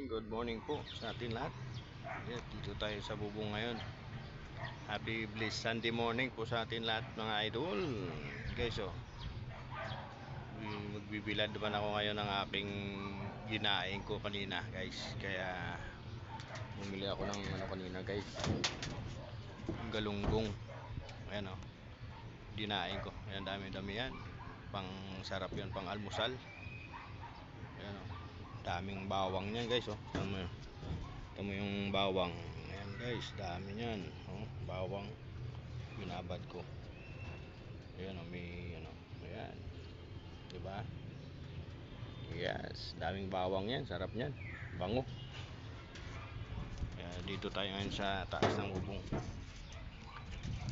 good morning po sa atin lahat. Dito tayo sa bubong ngayon. Happy blessed Sunday morning po sa atin lahat mga idol. Guys, magbibilad naman ako ngayon ng aking ginaing ko kanina, guys. Kaya bumili ako ng kanina, guys. Galunggong. Ayan dinaing ko. Ayan, dami-dami yan. Pang sarap yan, pang almusal. Ayan daming bawang niyan, guys. Tamo yung bawang. Ayan, guys, dami niyan. Bawang binabad ko. Ayan, may ayan. 'Di ba? Yes, daming bawang 'yan, sarap niyan. Bango. Ayan, dito tayo ngayon sa taas ng bubong.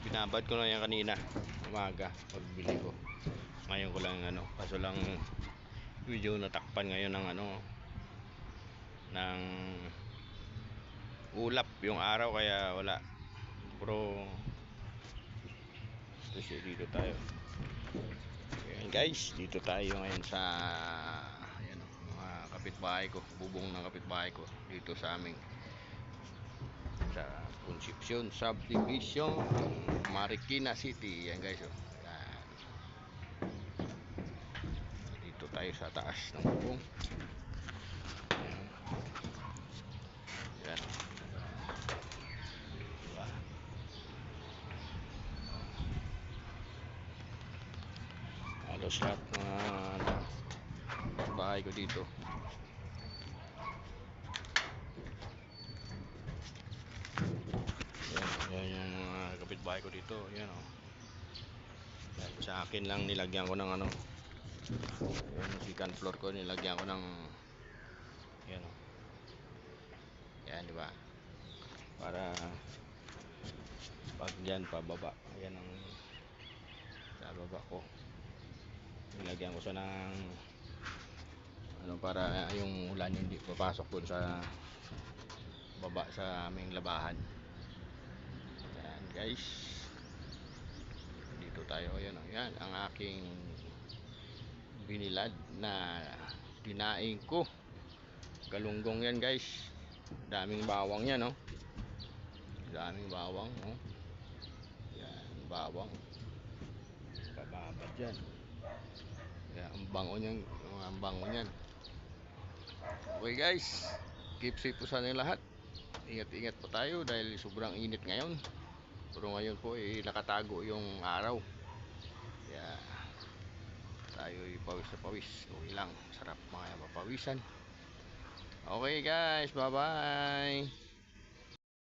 Binabad ko na yan kanina, umaga, pagbili ko. Ngayon ko lang kaso lang medyo natakpan ngayon ng ng ulap yung araw kaya wala. Pero dito tayo. Ayan, guys, dito tayo ngayon sa mga kapitbahay ko, bubong ng kapitbahay ko dito sa aming sa Concepcion Subdivision, Marikina City. Ayan, guys. Ayan. Dito tayo sa taas ng bubong. Ayan. Diba? Halos lahat mga bahay ko dito. Yan yung mga kapitbahay ko dito. Yan sa akin lang nilagyan ko ng yung second floor ko nilagyan ko ng yan, di ba? Para pag yan pababa, yan ang sa baba ko. Nilagyan ko siya ng para yung ulan hindi papasok dun sa baba sa aming labahan. Yan, guys. Dito tayo. Ayan, yan ang aking binilad na dinaing ko. Galunggong yan, guys. Daming bawang yan, daming bawang, yan, bawang bababad yan. Yan, ang bango niyan. Okay, guys, keep safe po sa inyo lahat. Ingat-ingat po tayo dahil sobrang init ngayon. Pero ngayon po nakatago yung araw. Kaya tayo pawis na pawis. Okay lang, sarap mga papawisan. Okay, guys, bye bye.